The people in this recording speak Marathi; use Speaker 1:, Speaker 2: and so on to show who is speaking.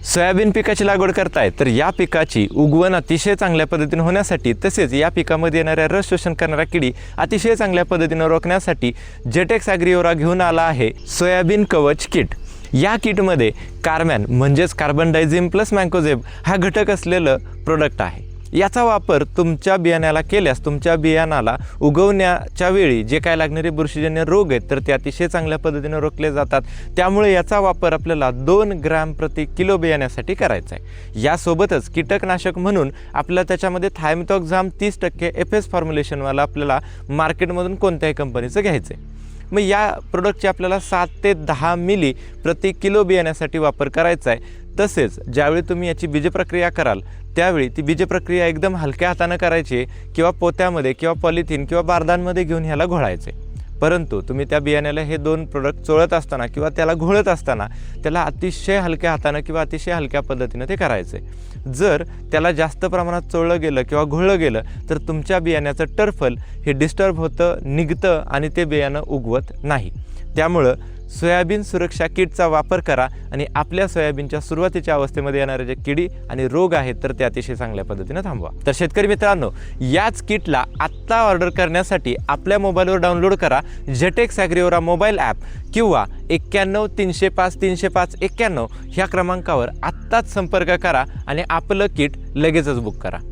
Speaker 1: सोयाबीन पिकाची लागवड करताय तर या पिकाची उगवण अतिशय चांगल्या पद्धतीने होण्यासाठी तसेच या पिकामध्ये येणाऱ्या रस शोषण करणाऱ्या किडी अतिशय चांगल्या पद्धतीने रोखण्यासाठी जेटेक्स ॲग्रिओरा घेऊन आला आहे सोयाबीन कवच किट। या किटमध्ये कार्बन म्हणजेच कार्बन डायझिम प्लस मँकोझेब हा घटक असलेलं प्रोडक्ट आहे। याचा वापर तुमच्या बियाण्याला केल्यास तुमच्या बियाणाला उगवण्याच्या वेळी जे काय लागणारे बुरशीजन्य रोग आहेत तर ते अतिशय चांगल्या पद्धतीने रोखले जातात। त्यामुळे याचा वापर आपल्याला 2 ग्रॅम प्रति किलो बियाण्यासाठी करायचा आहे। यासोबतच कीटकनाशक म्हणून आपल्याला त्याच्यामध्ये थायमिथॉक्झाम 30% FS फॉर्म्युलेशनवाला आपल्याला मार्केटमधून कोणत्याही कंपनीचं घ्यायचं आहे। मग या प्रोडक्टचे आपल्याला 7 ते 10 मिली प्रति किलो बियाण्यासाठी वापर करायचा आहे। तसेच ज्यावेळी तुम्ही याची बीजप्रक्रिया कराल त्यावेळी ती बीजप्रक्रिया एकदम हलक्या हाताने करायची किंवा पोत्यामध्ये किंवा पॉलिथिन किंवा बारदांमध्ये घेऊन ह्याला घोळायचे। परंतु तुम्ही त्या बियाण्याला हे 2 प्रोडक्ट चोळत असताना किंवा त्याला घोळत असताना त्याला अतिशय हलक्या हाताने किंवा अतिशय हलक्या पद्धतीने ते करायचे। जर त्याला जास्त प्रमाणात चोळलं गेलं किंवा घोळलं गेलं तर तुमच्या बियाण्याचं टर्फल हे डिस्टर्ब होतं, निघतं आणि ते बियाणं उगवत नाही। त्यामुळं सोयाबीन सुरक्षा किटचा वापर करा आणि आपल्या सोयाबीनच्या सुरुवातीच्या अवस्थेमध्ये येणारे जे किडी आणि रोग आहेत तर ते अतिशय चांगल्या पद्धतीने थांबवा। तर शेतकरी मित्रांनो, याच किटला आत्ता ऑर्डर करण्यासाठी आपल्या मोबाईलवर डाउनलोड करा जेटेक्स ॲग्रिओरा मोबाईल ॲप किंवा 91 305 305 91 ह्या क्रमांकावर आत्ताच संपर्क करा आणि आपलं किट लगेचच बुक करा।